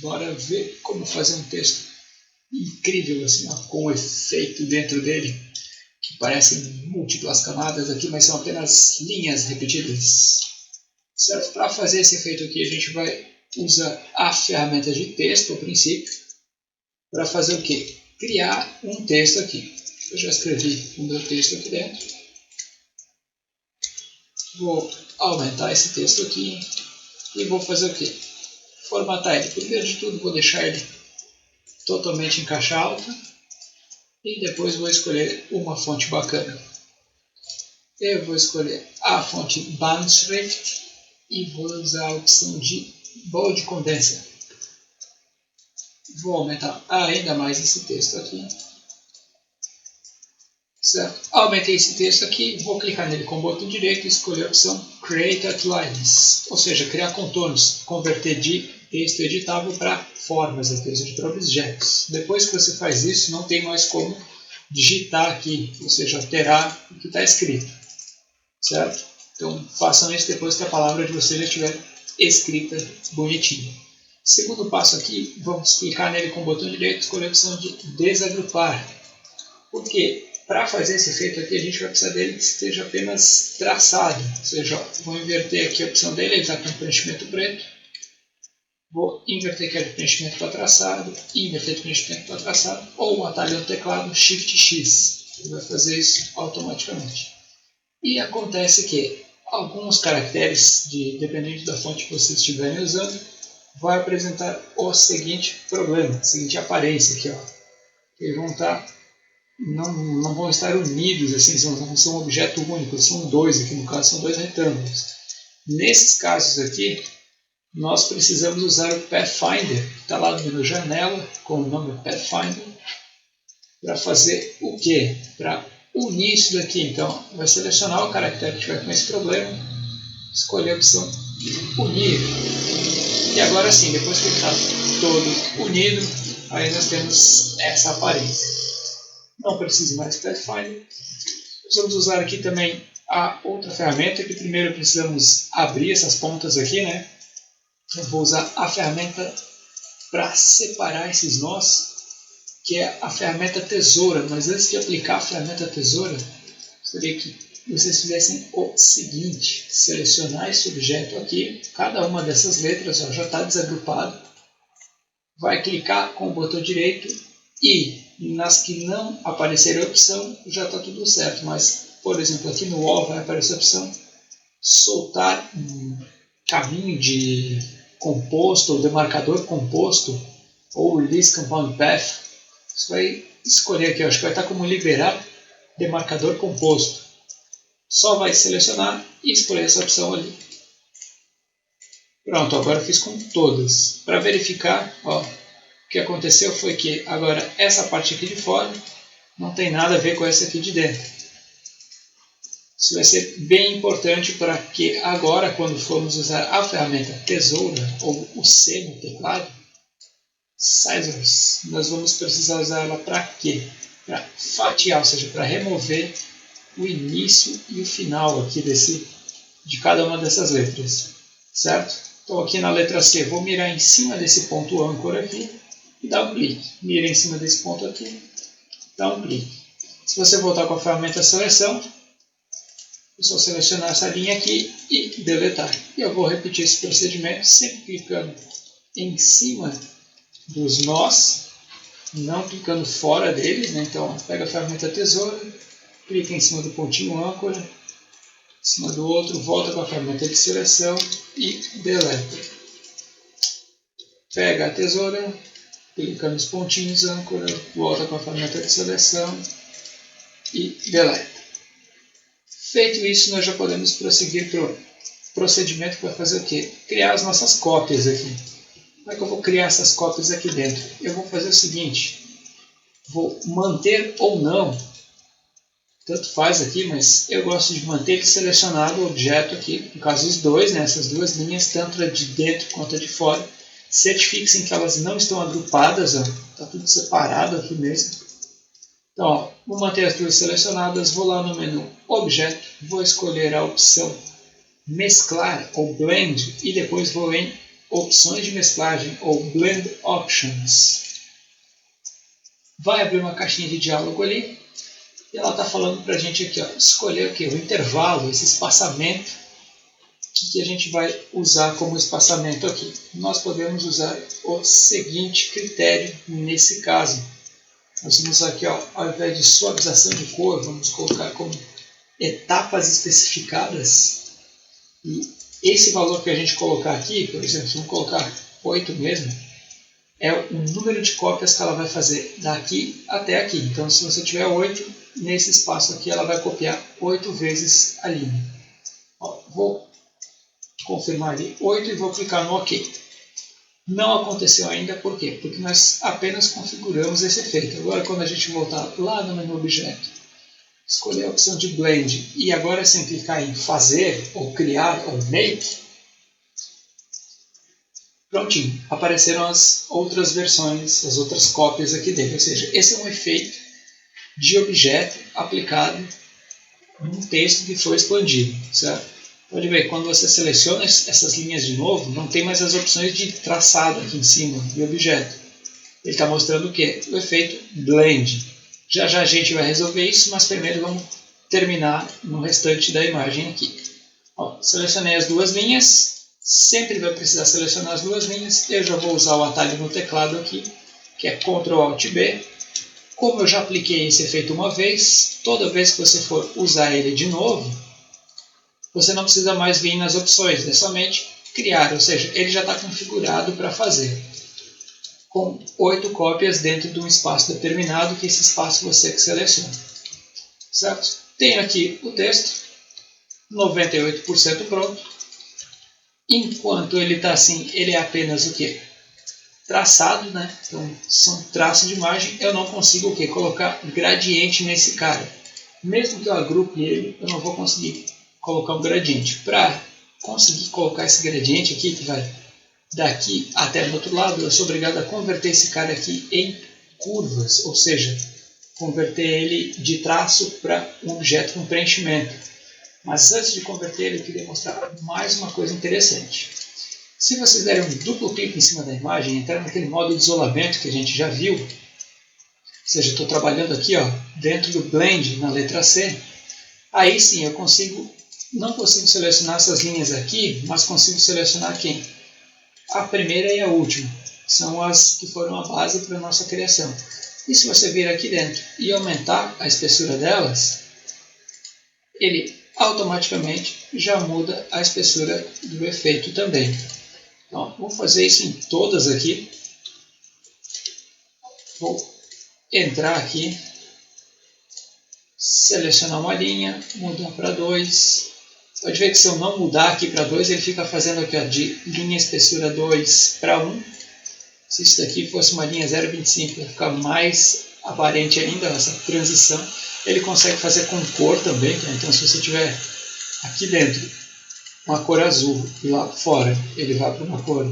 Bora ver como fazer um texto incrível assim, ó, com um efeito dentro dele, que parecem múltiplas camadas aqui, mas são apenas linhas repetidas. Certo? Para fazer esse efeito aqui, a gente vai usar a ferramenta de texto, a princípio, para fazer o quê? Criar um texto aqui. Eu já escrevi o meu texto aqui dentro. Vou aumentar esse texto aqui e vou fazer o quê? Formatar ele. Primeiro de tudo, vou deixar ele totalmente em caixa alta e depois vou escolher uma fonte bacana. Eu vou escolher a fonte Bandschrift e vou usar a opção de Bold Condenser. Vou aumentar ainda mais esse texto aqui. Certo? Aumentei esse texto aqui, vou clicar nele com o botão direito e escolher a opção Create Outlines, ou seja, criar contornos, converter de texto editável para formas, ou seja, para objetos. Depois que você faz isso, não tem mais como digitar aqui, ou seja, alterar o que está escrito. Certo? Então, façam isso depois que a palavra de vocês já estiver escrita bonitinha. Segundo passo aqui, vamos clicar nele com o botão direito e escolher a opção de desagrupar. Por quê? Para fazer esse efeito aqui, a gente vai precisar dele que esteja apenas traçado. Ou seja, vou inverter aqui a opção dele, ele está com preenchimento preto. Vou inverter aqui o preenchimento para traçado, inverter o preenchimento para traçado, ou o atalho no teclado Shift X. Ele vai fazer isso automaticamente. E acontece que alguns caracteres, dependendo da fonte que vocês estiverem usando, vai apresentar o seguinte problema, a seguinte aparência aqui, ó. Eles vão estar, não vão estar unidos, assim, vão ser um objeto único, são dois aqui, no caso são dois retângulos. Nesses casos aqui, nós precisamos usar o Pathfinder, que está lá no menu Janela, com o nome Pathfinder, para fazer o quê? Para unir isso daqui. Então, vai selecionar o caractere que tiver com esse problema, escolher a opção Unir. E agora sim, depois que ele está todo unido, aí nós temos essa aparência. Não precisa mais Pathfinder. Nós vamos usar aqui também a outra ferramenta, que primeiro precisamos abrir essas pontas aqui, né? Eu vou usar a ferramenta para separar esses nós, que é a ferramenta tesoura. Mas antes de aplicar a ferramenta tesoura, gostaria que vocês fizessem o seguinte: selecionar esse objeto aqui, cada uma dessas letras ó, já está desagrupado. Vai clicar com o botão direito e nas que não aparecer a opção já está tudo certo. Mas, por exemplo, aqui no O vai aparecer a opção soltar um caminho de composto ou demarcador composto ou release compound path. Você vai escolher aqui, acho que vai estar como liberar demarcador composto. Só vai selecionar e escolher essa opção ali. Pronto, agora eu fiz com todas. Para verificar, ó, o que aconteceu foi que agora essa parte aqui de fora não tem nada a ver com essa aqui de dentro. Isso vai ser bem importante para que agora, quando formos usar a ferramenta tesoura ou o C no teclado, Scissors, nós vamos precisar usar ela para quê? Para fatiar, ou seja, para remover o início e o final aqui de cada uma dessas letras, certo? Então aqui na letra C, vou mirar em cima desse ponto âncora aqui e dar um clique. Mira em cima desse ponto aqui, dá um clique. Se você voltar com a ferramenta seleção, é só selecionar essa linha aqui e deletar. E eu vou repetir esse procedimento sempre clicando em cima dos nós, não clicando fora deles, né? Então pega a ferramenta tesoura, clica em cima do pontinho âncora, em cima do outro, volta com a ferramenta de seleção e deleta. Pega a tesoura, clica nos pontinhos âncora, volta com a ferramenta de seleção e deleta. Feito isso, nós já podemos prosseguir para o procedimento que vai fazer o quê? Criar as nossas cópias aqui. Como é que eu vou criar essas cópias aqui dentro? Eu vou fazer o seguinte, vou manter ou não, tanto faz aqui, mas eu gosto de manter selecionado o objeto aqui, no caso os dois, né, essas duas linhas, tanto a de dentro quanto a de fora. Certifique-se que elas não estão agrupadas, está tudo separado aqui mesmo. Então, ó, vou manter as duas selecionadas, vou lá no menu Objeto, vou escolher a opção Mesclar ou Blend e depois vou em opções de mesclagem ou Blend Options. Vai abrir uma caixinha de diálogo ali e ela está falando para a gente aqui, ó, escolher aqui, o intervalo, esse espaçamento que a gente vai usar como espaçamento aqui. Nós podemos usar o seguinte critério nesse caso. Nós vamos aqui, ó, ao invés de suavização de cor, vamos colocar como etapas especificadas. E esse valor que a gente colocar aqui, por exemplo, vamos colocar 8 mesmo, é o número de cópias que ela vai fazer daqui até aqui. Então, se você tiver 8, nesse espaço aqui ela vai copiar 8 vezes a linha. Ó, vou confirmar ali 8 e vou clicar no OK. Não aconteceu ainda, por quê? Porque nós apenas configuramos esse efeito. Agora, quando a gente voltar lá no menu Objeto, escolher a opção de Blend e agora sem clicar em Fazer, ou Criar, ou Make, prontinho, apareceram as outras versões, as outras cópias aqui dentro. Ou seja, esse é um efeito de objeto aplicado num texto que foi expandido, certo? Pode ver, quando você seleciona essas linhas de novo, não tem mais as opções de traçado aqui em cima de objeto. Ele está mostrando o quê? O efeito Blend. Já já a gente vai resolver isso, mas primeiro vamos terminar no restante da imagem aqui. Ó, selecionei as duas linhas, sempre vai precisar selecionar as duas linhas. Eu já vou usar o atalho no teclado aqui, que é Ctrl Alt B. Como eu já apliquei esse efeito uma vez, toda vez que você for usar ele de novo, você não precisa mais vir nas opções, é somente criar, ou seja, ele já está configurado para fazer. Com 8 cópias dentro de um espaço determinado, que esse espaço você que seleciona. Certo? Tenho aqui o texto, 98% pronto. Enquanto ele está assim, ele é apenas o quê? Traçado, né? Então, são traços de imagem, eu não consigo o quê? Colocar gradiente nesse cara. Mesmo que eu agrupe ele, eu não vou conseguir colocar um gradiente. Para conseguir colocar esse gradiente aqui, que vai daqui até do outro lado, eu sou obrigado a converter esse cara aqui em curvas, ou seja, converter ele de traço para um objeto com preenchimento. Mas antes de converter ele, eu queria mostrar mais uma coisa interessante. Se vocês derem um duplo clique em cima da imagem, entrar naquele modo de isolamento que a gente já viu, ou seja, estou trabalhando aqui, ó, dentro do Blend, na letra C, aí sim eu não consigo selecionar essas linhas aqui, mas consigo selecionar quem? A primeira e a última. São as que foram a base para a nossa criação. E se você vir aqui dentro e aumentar a espessura delas, ele automaticamente já muda a espessura do efeito também. Então, vou fazer isso em todas aqui. Vou entrar aqui, selecionar uma linha, mudar para 2. Pode ver que se eu não mudar aqui para 2, ele fica fazendo aqui, ó, de linha espessura 2 para 1. Se isso daqui fosse uma linha 0,25, vai ficar mais aparente ainda essa transição. Ele consegue fazer com cor também, tá? Então se você tiver aqui dentro uma cor azul e lá fora ele vai para uma cor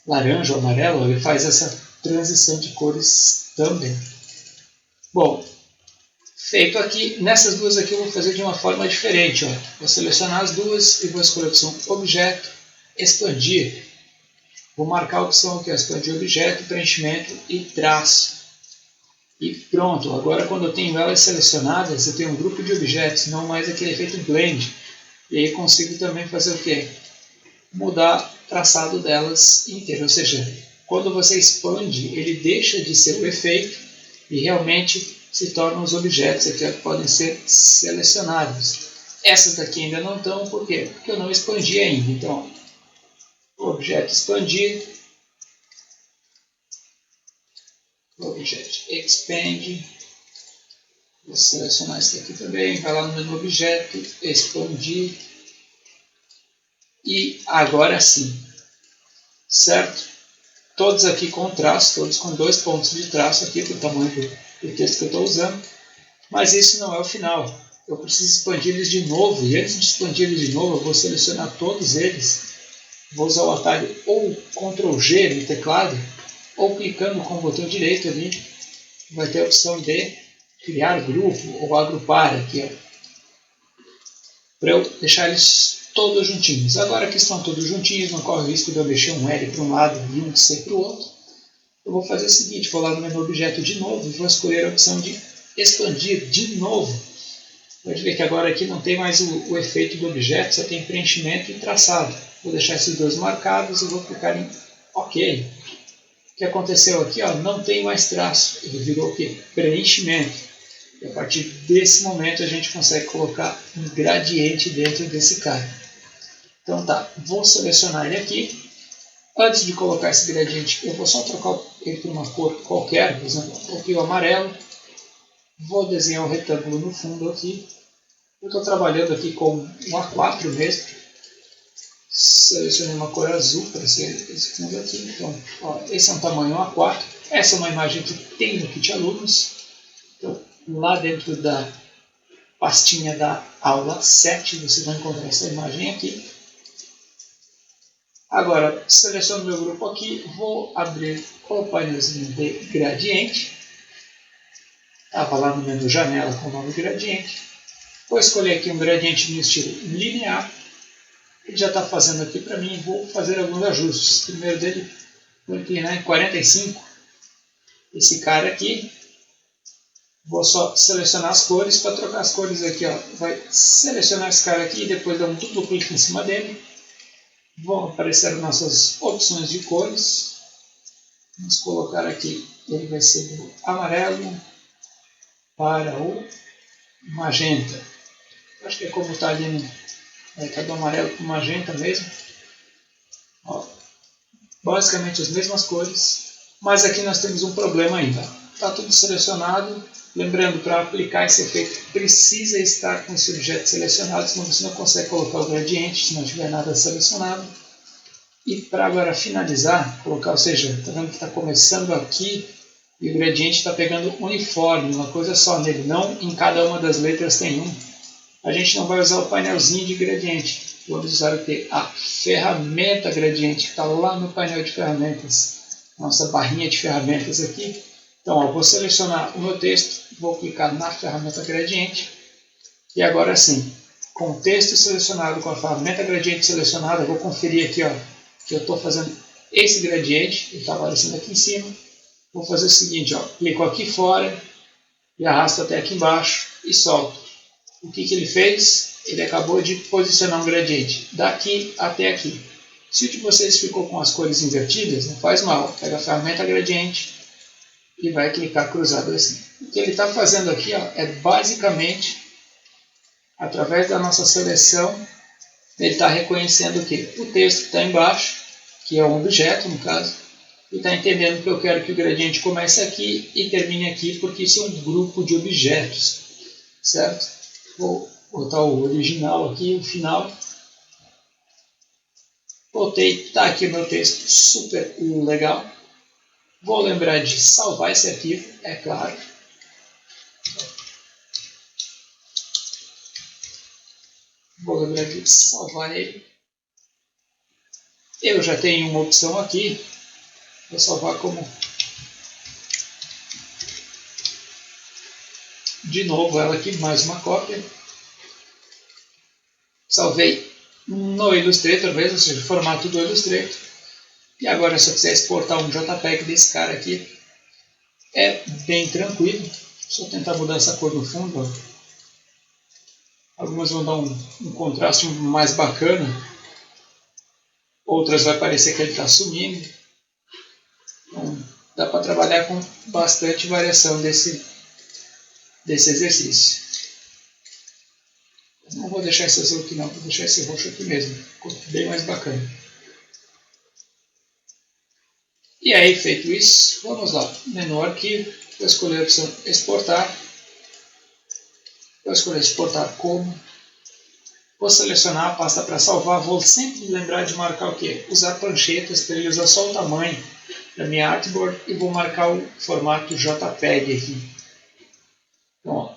laranja ou amarelo, ele faz essa transição de cores também. Bom, feito aqui, nessas duas aqui eu vou fazer de uma forma diferente. Ó. Vou selecionar as duas e vou escolher a opção Objeto, Expandir. Vou marcar a opção aqui, Expandir Objeto, Preenchimento e Traço. E pronto, agora quando eu tenho elas selecionadas, eu tenho um grupo de objetos, não mais aquele efeito Blend. E aí consigo também fazer o quê? Mudar o traçado delas inteiro. Ou seja, quando você expande, ele deixa de ser o efeito e realmente se tornam os objetos aqui que podem ser selecionados. Essas daqui ainda não estão, por quê? Porque eu não expandi ainda. Então, o objeto expandir, o objeto expand, vou selecionar esse aqui também, vai lá no menu objeto, expandir, e agora sim, certo? Todos aqui com traço, todos com 2 pontos de traço aqui, para o tamanho do texto que eu estou usando. Mas isso não é o final. Eu preciso expandir eles de novo. E antes de expandir eles de novo, eu vou selecionar todos eles. Vou usar o atalho ou Ctrl G no teclado, ou clicando com o botão direito ali, vai ter a opção de criar grupo ou agrupar aqui. Para eu deixar eles todos juntinhos. Agora que estão todos juntinhos, não corre o risco de eu mexer um L para um lado e um C para o outro. Eu vou fazer o seguinte, vou lá no menu objeto de novo e vou escolher a opção de expandir de novo. Pode ver que agora aqui não tem mais o efeito do objeto, só tem preenchimento e traçado. Vou deixar esses dois marcados e vou clicar em OK. O que aconteceu aqui? Ó, não tem mais traço, ele virou o quê? Preenchimento. E a partir desse momento a gente consegue colocar um gradiente dentro desse cara. Então tá, vou selecionar ele aqui. Antes de colocar esse gradiente, eu vou só trocar ele por uma cor qualquer, por exemplo, coloquei o amarelo. Vou desenhar um retângulo no fundo aqui. Eu estou trabalhando aqui com um A4 mesmo. Selecionei uma cor azul para ser esse fundo aqui. Então, ó, esse é um tamanho A4. Essa é uma imagem que tem no kit alunos. Então, lá dentro da pastinha da aula 7, você vai encontrar essa imagem aqui. Agora, seleciono meu grupo aqui, vou abrir o painelzinho de gradiente. Estava lá no menu janela com o nome gradiente. Vou escolher aqui um gradiente no estilo linear. Ele já está fazendo aqui para mim, vou fazer alguns ajustes. O primeiro dele, vou inclinar em 45. Esse cara aqui, vou só selecionar as cores. Para trocar as cores aqui, ó, vai selecionar esse cara aqui e depois dar um duplo clique em cima dele. Vão aparecer as nossas opções de cores. Vamos colocar aqui, ele vai ser do amarelo para o magenta. Acho que é como está ali no... Está do amarelo para o magenta mesmo. Ó, basicamente as mesmas cores. Mas aqui nós temos um problema ainda. Está tudo selecionado. Lembrando, para aplicar esse efeito, precisa estar com esse objeto selecionado, senão você não consegue colocar o gradiente, se não tiver nada selecionado. E para agora finalizar, colocar, ou seja, está vendo que está começando aqui e o gradiente está pegando uniforme, uma coisa só nele, não em cada uma das letras tem um. A gente não vai usar o painelzinho de gradiente, vamos usar o que? A ferramenta gradiente, que está lá no painel de ferramentas, nossa barrinha de ferramentas aqui. Então, ó, vou selecionar o meu texto, vou clicar na ferramenta gradiente e agora sim, com o texto selecionado, com a ferramenta gradiente selecionada, eu vou conferir aqui, ó, que eu estou fazendo esse gradiente, ele está aparecendo aqui em cima. Vou fazer o seguinte, ó, clico aqui fora e arrasto até aqui embaixo e solto. O que ele fez? Ele acabou de posicionar um gradiente daqui até aqui. Se o de vocês ficou com as cores invertidas, não faz mal. Pega a ferramenta gradiente e vai clicar cruzado assim. O que ele está fazendo aqui, ó, é basicamente, através da nossa seleção, ele está reconhecendo o quê? O texto que está embaixo, que é um objeto no caso, e está entendendo que eu quero que o gradiente comece aqui e termine aqui, porque isso é um grupo de objetos, certo? Vou botar o original aqui, o final. Voltei, está aqui o meu texto, super legal. Vou lembrar de salvar esse arquivo, é claro. Vou lembrar de salvar ele. Eu já tenho uma opção aqui. Vou salvar como... De novo ela aqui, mais uma cópia. Salvei no Illustrator mesmo, ou seja, o formato do Illustrator. E agora, se eu quiser exportar um JPEG desse cara aqui, é bem tranquilo. Só tentar mudar essa cor no fundo. Ó. Algumas vão dar um contraste mais bacana. Outras vai parecer que ele está sumindo. Então, dá para trabalhar com bastante variação desse exercício. Não vou deixar esse azul aqui não, vou deixar esse roxo aqui mesmo. Ficou bem mais bacana. E aí, feito isso, vamos lá. Menu arquivo, vou escolher a opção exportar. Vou escolher exportar como. Vou selecionar a pasta para salvar. Vou sempre lembrar de marcar o quê? Usar pranchetas para ele usar só o tamanho da minha artboard. E vou marcar o formato JPEG aqui. Então, ó,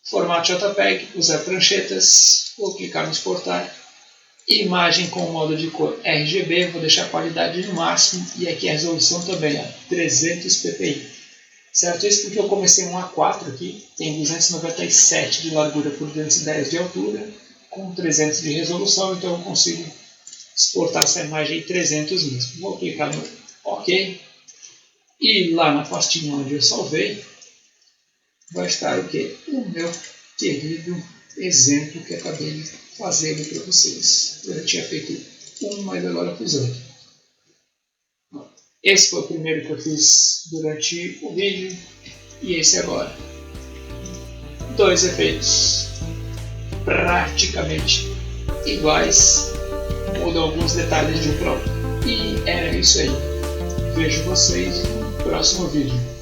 formato JPEG, usar pranchetas. Vou clicar no exportar. Imagem com o modo de cor RGB, vou deixar a qualidade no máximo e aqui a resolução também, ó, 300 ppi. Certo? Isso porque eu comecei um A4 aqui, tem 297 de largura por 210 de altura com 300 de resolução, então eu consigo exportar essa imagem em 300 mesmo. Vou clicar no OK. E lá na pastinha onde eu salvei, vai estar o quê? O meu querido exemplo que acabei fazendo para vocês. Eu já tinha feito um, mas agora fiz outro. Esse foi o primeiro que eu fiz durante o vídeo, e esse agora. Dois efeitos praticamente iguais, mudam alguns detalhes de um para outro. E era isso aí. Vejo vocês no próximo vídeo.